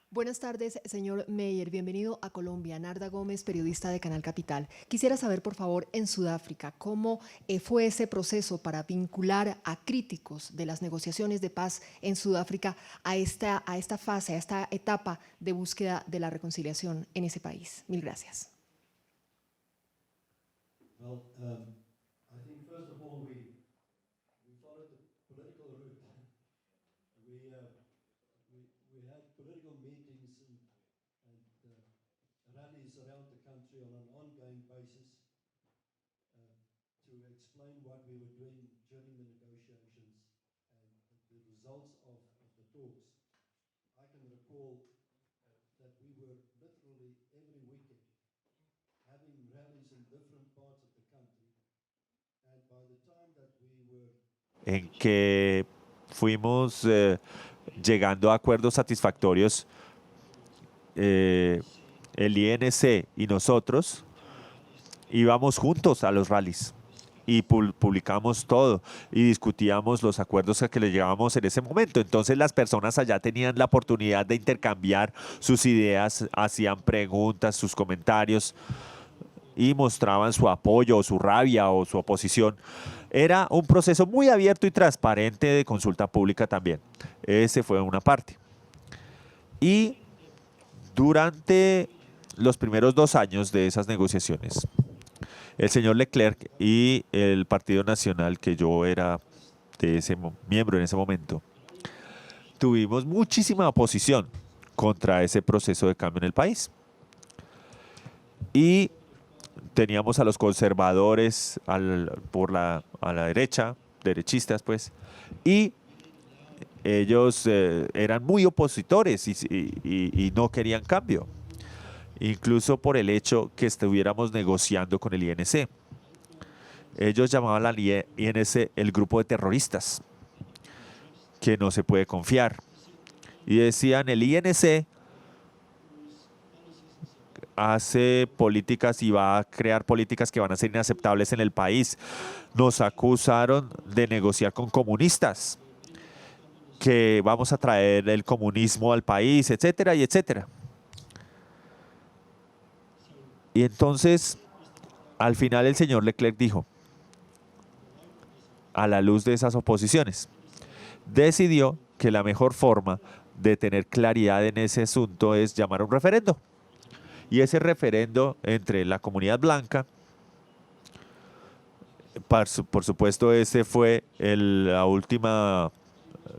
Buenas tardes, señor Meyer. Bienvenido a Colombia. Narda Gómez, periodista de Canal Capital. Quisiera saber, por favor, en Sudáfrica, cómo fue ese proceso para vincular a críticos de las negociaciones de paz en Sudáfrica a esta fase, a esta etapa de búsqueda de la reconciliación en ese país. Mil gracias. Well, I think first of all we followed the political route. We had political meetings and rallies around the country on an ongoing basis to explain what we were doing during the negotiations and the results of the talks. I can recall that we were literally every weekend having rallies in different parts of the country, and by the time that we were en que fuimos llegando a acuerdos satisfactorios, el INC y nosotros íbamos juntos a los rallies y publicamos todo y discutíamos los acuerdos a que le llegábamos en ese momento. Entonces las personas allá tenían la oportunidad de intercambiar sus ideas, hacían preguntas, sus comentarios y mostraban su apoyo o su rabia o su oposición. Era un proceso muy abierto y transparente de consulta pública también. Ese fue una parte. Y durante los primeros 2 años de esas negociaciones, el señor Leclerc y el Partido Nacional, que yo era de ese miembro en ese momento, tuvimos muchísima oposición contra ese proceso de cambio en el país. Y teníamos a los conservadores a la derecha, derechistas pues, y ellos eran muy opositores y no querían cambio, incluso por el hecho que estuviéramos negociando con el INC. Ellos llamaban al INC el grupo de terroristas, que no se puede confiar. Y decían, el INC hace políticas y va a crear políticas que van a ser inaceptables en el país. Nos acusaron de negociar con comunistas, que vamos a traer el comunismo al país, etcétera, y etcétera. Y entonces, al final el señor Leclerc dijo, a la luz de esas oposiciones, decidió que la mejor forma de tener claridad en ese asunto es llamar a un referendo. Y ese referendo entre la comunidad blanca, por supuesto, ese fue la última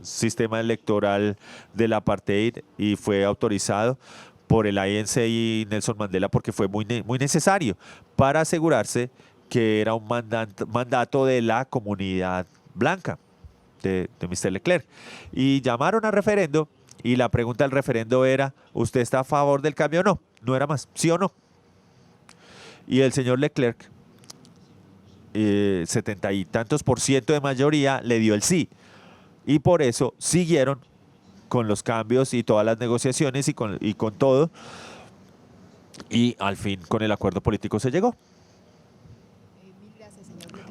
sistema electoral del apartheid y fue autorizado por el ANC y Nelson Mandela porque fue muy necesario para asegurarse que era un mandato de la comunidad blanca, de Mr. Leclerc. Y llamaron a referendo y la pregunta del referendo era, ¿usted está a favor del cambio o no? No era más, ¿sí o no? Y el señor Leclerc, 70 y tantos % de mayoría, le dio el sí. Y por eso siguieron con los cambios y todas las negociaciones y con todo. Y al fin con el acuerdo político se llegó.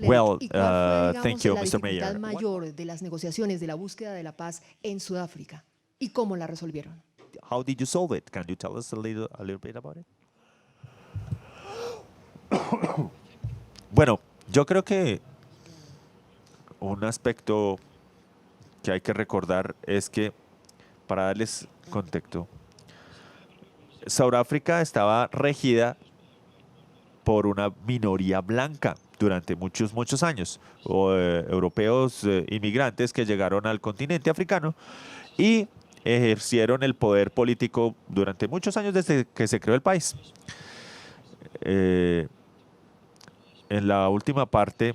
Well, ¿y cuál fue, thank you, la Mr. dificultad Mayor. mayor de las negociaciones, de la búsqueda de la paz en Sudáfrica? ¿Y cómo la resolvieron? How did you solve it? Can you tell us a little bit about it? Bueno, yo creo que un aspecto que hay que recordar es que, para darles contexto, Sudáfrica estaba regida por una minoría blanca durante muchos años, europeos inmigrantes que llegaron al continente africano y ejercieron el poder político durante muchos años desde que se creó el país. En la última parte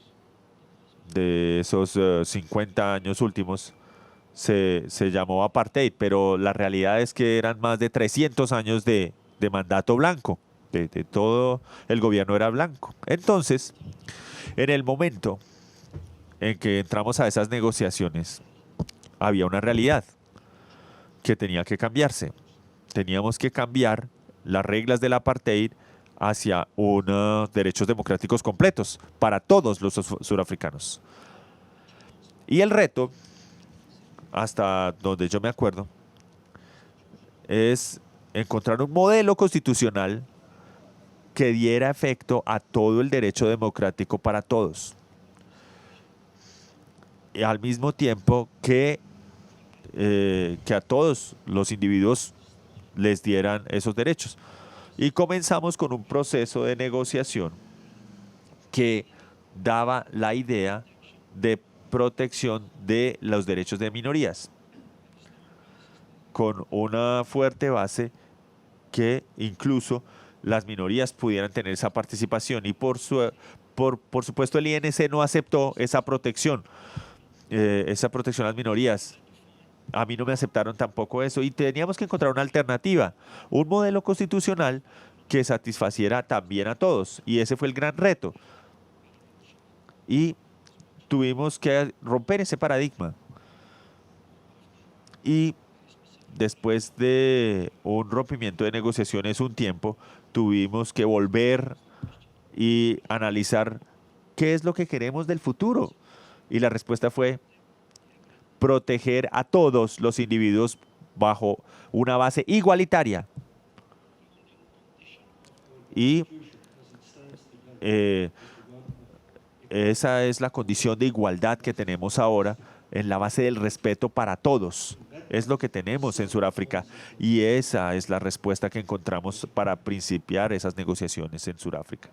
de esos 50 años últimos se llamó apartheid, pero la realidad es que eran más de 300 años de mandato blanco, de todo el gobierno era blanco. Entonces, en el momento en que entramos a esas negociaciones, había una realidad que tenía que cambiarse. Teníamos que cambiar las reglas del apartheid hacia unos derechos democráticos completos para todos los surafricanos. Y el reto, hasta donde yo me acuerdo, es encontrar un modelo constitucional que diera efecto a todo el derecho democrático para todos. Y al mismo tiempo que a todos los individuos les dieran esos derechos. Y comenzamos con un proceso de negociación que daba la idea de protección de los derechos de minorías, con una fuerte base que incluso las minorías pudieran tener esa participación. Y por supuesto el INC no aceptó esa protección a las minorías. A mí no me aceptaron tampoco eso y teníamos que encontrar una alternativa, un modelo constitucional que satisfaciera también a todos, y ese fue el gran reto. Y tuvimos que romper ese paradigma. Y después de un rompimiento de negociaciones un tiempo, tuvimos que volver y analizar qué es lo que queremos del futuro. Y la respuesta fue proteger a todos los individuos bajo una base igualitaria. Y esa es la condición de igualdad que tenemos ahora en la base del respeto para todos. Es lo que tenemos en Sudáfrica y esa es la respuesta que encontramos para principiar esas negociaciones en Sudáfrica.